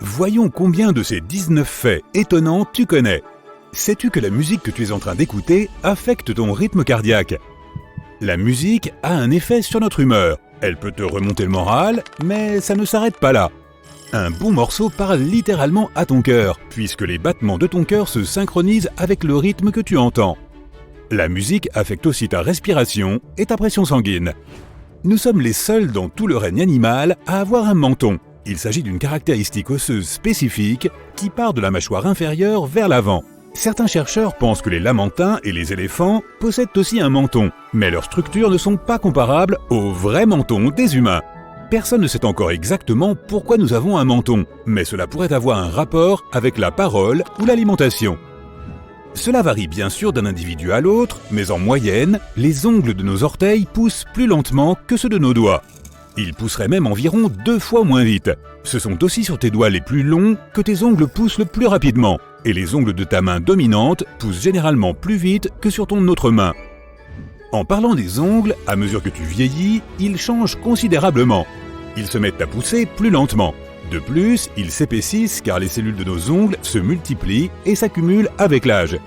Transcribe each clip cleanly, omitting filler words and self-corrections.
Voyons combien de ces 19 faits étonnants tu connais. Sais-tu que la musique que tu es en train d'écouter affecte ton rythme cardiaque? La musique a un effet sur notre humeur. Elle peut te remonter le moral, mais ça ne s'arrête pas là. Un bon morceau parle littéralement à ton cœur, puisque les battements de ton cœur se synchronisent avec le rythme que tu entends. La musique affecte aussi ta respiration et ta pression sanguine. Nous sommes les seuls dans tout le règne animal à avoir un menton. Il s'agit d'une caractéristique osseuse spécifique qui part de la mâchoire inférieure vers l'avant. Certains chercheurs pensent que les lamantins et les éléphants possèdent aussi un menton, mais leurs structures ne sont pas comparables au vrai menton des humains. Personne ne sait encore exactement pourquoi nous avons un menton, mais cela pourrait avoir un rapport avec la parole ou l'alimentation. Cela varie bien sûr d'un individu à l'autre, mais en moyenne, les ongles de nos orteils poussent plus lentement que ceux de nos doigts. Ils pousseraient même environ 2 fois moins vite. Ce sont aussi sur tes doigts les plus longs que tes ongles poussent le plus rapidement, et les ongles de ta main dominante poussent généralement plus vite que sur ton autre main. En parlant des ongles, à mesure que tu vieillis, ils changent considérablement. Ils se mettent à pousser plus lentement. De plus, ils s'épaississent car les cellules de nos ongles se multiplient et s'accumulent avec l'âge.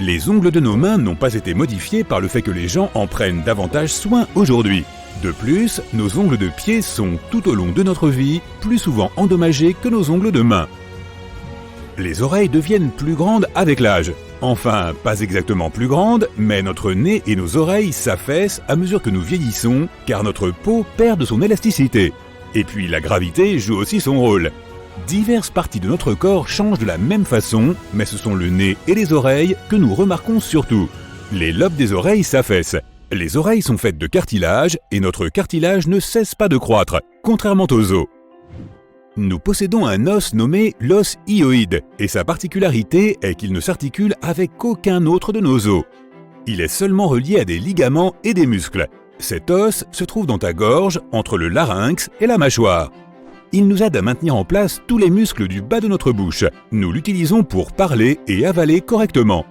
Les ongles de nos mains n'ont pas été modifiés par le fait que les gens en prennent davantage soin aujourd'hui. De plus, nos ongles de pied sont, tout au long de notre vie, plus souvent endommagés que nos ongles de main. Les oreilles deviennent plus grandes avec l'âge. Enfin, pas exactement plus grandes, mais notre nez et nos oreilles s'affaissent à mesure que nous vieillissons, car notre peau perd de son élasticité. Et puis la gravité joue aussi son rôle. Diverses parties de notre corps changent de la même façon, mais ce sont le nez et les oreilles que nous remarquons surtout. Les lobes des oreilles s'affaissent. Les oreilles sont faites de cartilage et notre cartilage ne cesse pas de croître, contrairement aux os. Nous possédons un os nommé l'os hyoïde et sa particularité est qu'il ne s'articule avec aucun autre de nos os. Il est seulement relié à des ligaments et des muscles. Cet os se trouve dans ta gorge, entre le larynx et la mâchoire. Il nous aide à maintenir en place tous les muscles du bas de notre bouche. Nous l'utilisons pour parler et avaler correctement.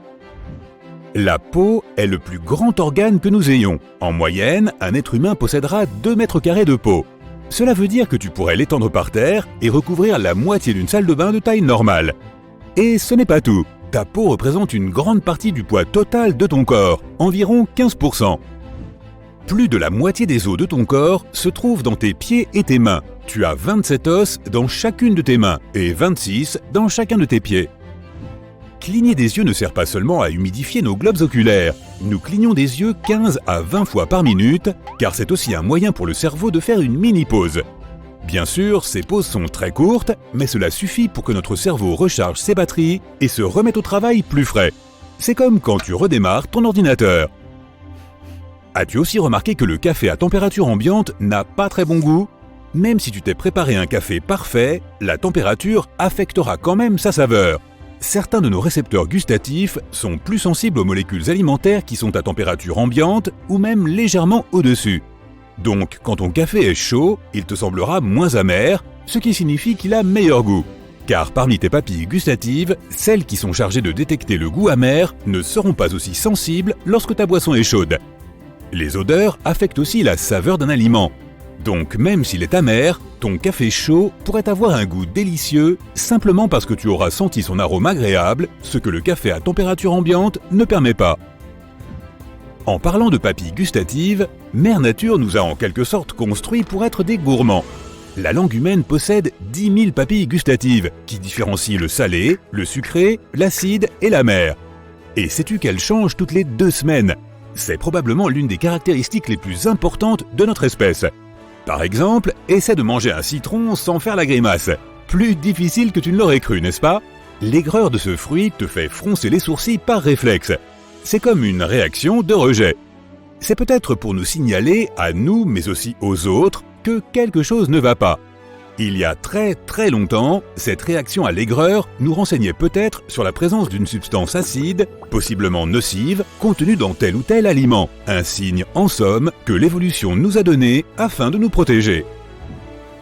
La peau est le plus grand organe que nous ayons. En moyenne, un être humain possédera 2 mètres carrés de peau. Cela veut dire que tu pourrais l'étendre par terre et recouvrir la moitié d'une salle de bain de taille normale. Et ce n'est pas tout. Ta peau représente une grande partie du poids total de ton corps, environ 15%. Plus de la moitié des os de ton corps se trouvent dans tes pieds et tes mains. Tu as 27 os dans chacune de tes mains et 26 dans chacun de tes pieds. Cligner des yeux ne sert pas seulement à humidifier nos globes oculaires. Nous clignons des yeux 15 à 20 fois par minute, car c'est aussi un moyen pour le cerveau de faire une mini-pause. Bien sûr, ces pauses sont très courtes, mais cela suffit pour que notre cerveau recharge ses batteries et se remette au travail plus frais. C'est comme quand tu redémarres ton ordinateur. As-tu aussi remarqué que le café à température ambiante n'a pas très bon goût? Même si tu t'es préparé un café parfait, la température affectera quand même sa saveur. Certains de nos récepteurs gustatifs sont plus sensibles aux molécules alimentaires qui sont à température ambiante ou même légèrement au-dessus. Donc, quand ton café est chaud, il te semblera moins amer, ce qui signifie qu'il a meilleur goût. Car parmi tes papilles gustatives, celles qui sont chargées de détecter le goût amer ne seront pas aussi sensibles lorsque ta boisson est chaude. Les odeurs affectent aussi la saveur d'un aliment. Donc même s'il est amer, ton café chaud pourrait avoir un goût délicieux simplement parce que tu auras senti son arôme agréable, ce que le café à température ambiante ne permet pas. En parlant de papilles gustatives, Mère Nature nous a en quelque sorte construits pour être des gourmands. La langue humaine possède 10 000 papilles gustatives qui différencient le salé, le sucré, l'acide et l'amer. Et sais-tu qu'elles changent toutes les 2 semaines? C'est probablement l'une des caractéristiques les plus importantes de notre espèce. Par exemple, essaie de manger un citron sans faire la grimace. Plus difficile que tu ne l'aurais cru, n'est-ce pas? L'aigreur de ce fruit te fait froncer les sourcils par réflexe. C'est comme une réaction de rejet. C'est peut-être pour nous signaler, à nous mais aussi aux autres, que quelque chose ne va pas. Il y a très longtemps, cette réaction à l'aigreur nous renseignait peut-être sur la présence d'une substance acide, possiblement nocive, contenue dans tel ou tel aliment. Un signe, en somme, que l'évolution nous a donné afin de nous protéger.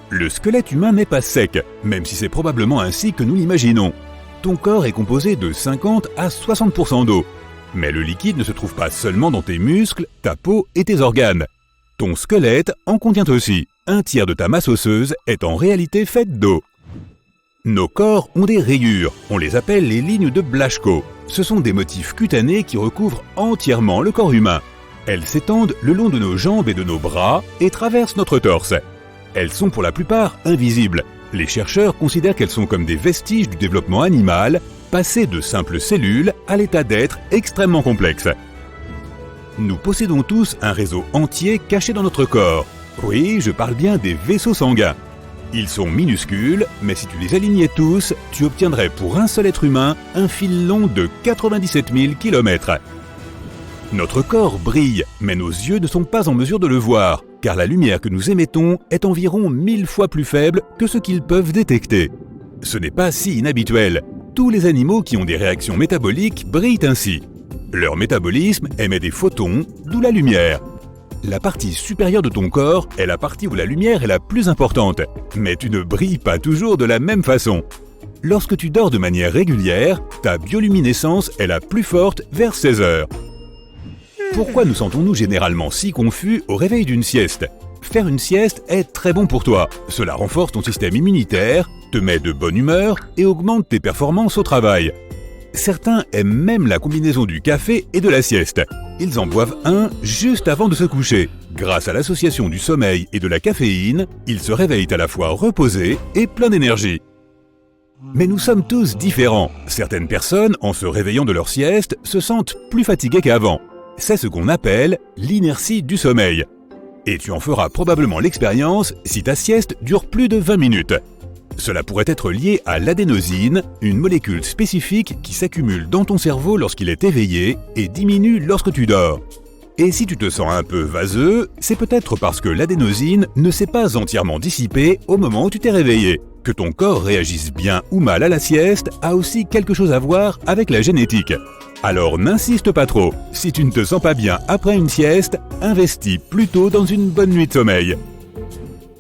Le squelette humain n'est pas sec, même si c'est probablement ainsi que nous l'imaginons. Ton corps est composé de 50 à 60% d'eau. Mais le liquide ne se trouve pas seulement dans tes muscles, ta peau et tes organes. Ton squelette en contient aussi. Un tiers de ta masse osseuse est en réalité faite d'eau. Nos corps ont des rayures, on les appelle les lignes de Blaschko. Ce sont des motifs cutanés qui recouvrent entièrement le corps humain. Elles s'étendent le long de nos jambes et de nos bras et traversent notre torse. Elles sont pour la plupart invisibles. Les chercheurs considèrent qu'elles sont comme des vestiges du développement animal, passés de simples cellules à l'état d'être extrêmement complexe. Nous possédons tous un réseau entier caché dans notre corps. Oui, je parle bien des vaisseaux sanguins. Ils sont minuscules, mais si tu les alignais tous, tu obtiendrais pour un seul être humain un fil long de 97 000 km. Notre corps brille, mais nos yeux ne sont pas en mesure de le voir, car la lumière que nous émettons est environ 1000 fois plus faible que ce qu'ils peuvent détecter. Ce n'est pas si inhabituel. Tous les animaux qui ont des réactions métaboliques brillent ainsi. Leur métabolisme émet des photons, d'où la lumière. La partie supérieure de ton corps est la partie où la lumière est la plus importante, mais tu ne brilles pas toujours de la même façon. Lorsque tu dors de manière régulière, ta bioluminescence est la plus forte vers 16 heures. Pourquoi nous sentons-nous généralement si confus au réveil d'une sieste? Faire une sieste est très bon pour toi. Cela renforce ton système immunitaire, te met de bonne humeur et augmente tes performances au travail. Certains aiment même la combinaison du café et de la sieste. Ils en boivent un juste avant de se coucher. Grâce à l'association du sommeil et de la caféine, ils se réveillent à la fois reposés et pleins d'énergie. Mais nous sommes tous différents. Certaines personnes, en se réveillant de leur sieste, se sentent plus fatiguées qu'avant. C'est ce qu'on appelle l'inertie du sommeil. Et tu en feras probablement l'expérience si ta sieste dure plus de 20 minutes. Cela pourrait être lié à l'adénosine, une molécule spécifique qui s'accumule dans ton cerveau lorsqu'il est éveillé et diminue lorsque tu dors. Et si tu te sens un peu vaseux, c'est peut-être parce que l'adénosine ne s'est pas entièrement dissipée au moment où tu t'es réveillé. Que ton corps réagisse bien ou mal à la sieste a aussi quelque chose à voir avec la génétique. Alors n'insiste pas trop. Si tu ne te sens pas bien après une sieste, investis plutôt dans une bonne nuit de sommeil.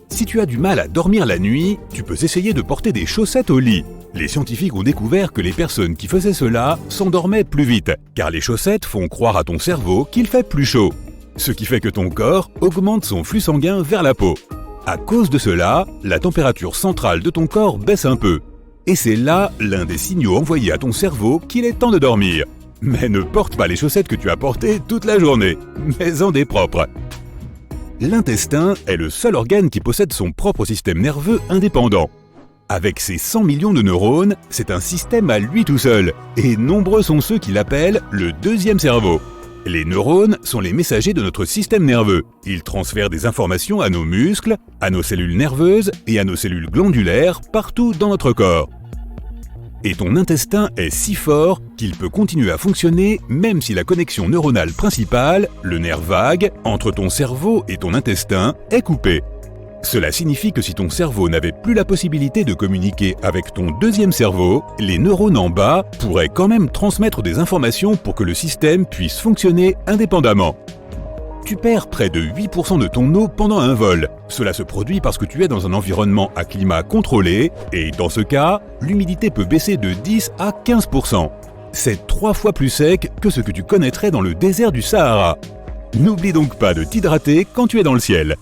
Si tu as du mal à dormir la nuit, tu peux essayer de porter des chaussettes au lit. Les scientifiques ont découvert que les personnes qui faisaient cela s'endormaient plus vite, car les chaussettes font croire à ton cerveau qu'il fait plus chaud. Ce qui fait que ton corps augmente son flux sanguin vers la peau. À cause de cela, la température centrale de ton corps baisse un peu. Et c'est là l'un des signaux envoyés à ton cerveau qu'il est temps de dormir. Mais ne porte pas les chaussettes que tu as portées toute la journée, mais en des propres. L'intestin est le seul organe qui possède son propre système nerveux indépendant. Avec ses 100 millions de neurones, c'est un système à lui tout seul, et nombreux sont ceux qui l'appellent le deuxième cerveau. Les neurones sont les messagers de notre système nerveux. Ils transfèrent des informations à nos muscles, à nos cellules nerveuses et à nos cellules glandulaires partout dans notre corps. Et ton intestin est si fort qu'il peut continuer à fonctionner même si la connexion neuronale principale, le nerf vague, entre ton cerveau et ton intestin est coupée. Cela signifie que si ton cerveau n'avait plus la possibilité de communiquer avec ton deuxième cerveau, les neurones en bas pourraient quand même transmettre des informations pour que le système puisse fonctionner indépendamment. Tu perds près de 8% de ton eau pendant un vol. Cela se produit parce que tu es dans un environnement à climat contrôlé et dans ce cas, l'humidité peut baisser de 10 à 15%. C'est 3 fois plus sec que ce que tu connaîtrais dans le désert du Sahara. N'oublie donc pas de t'hydrater quand tu es dans le ciel.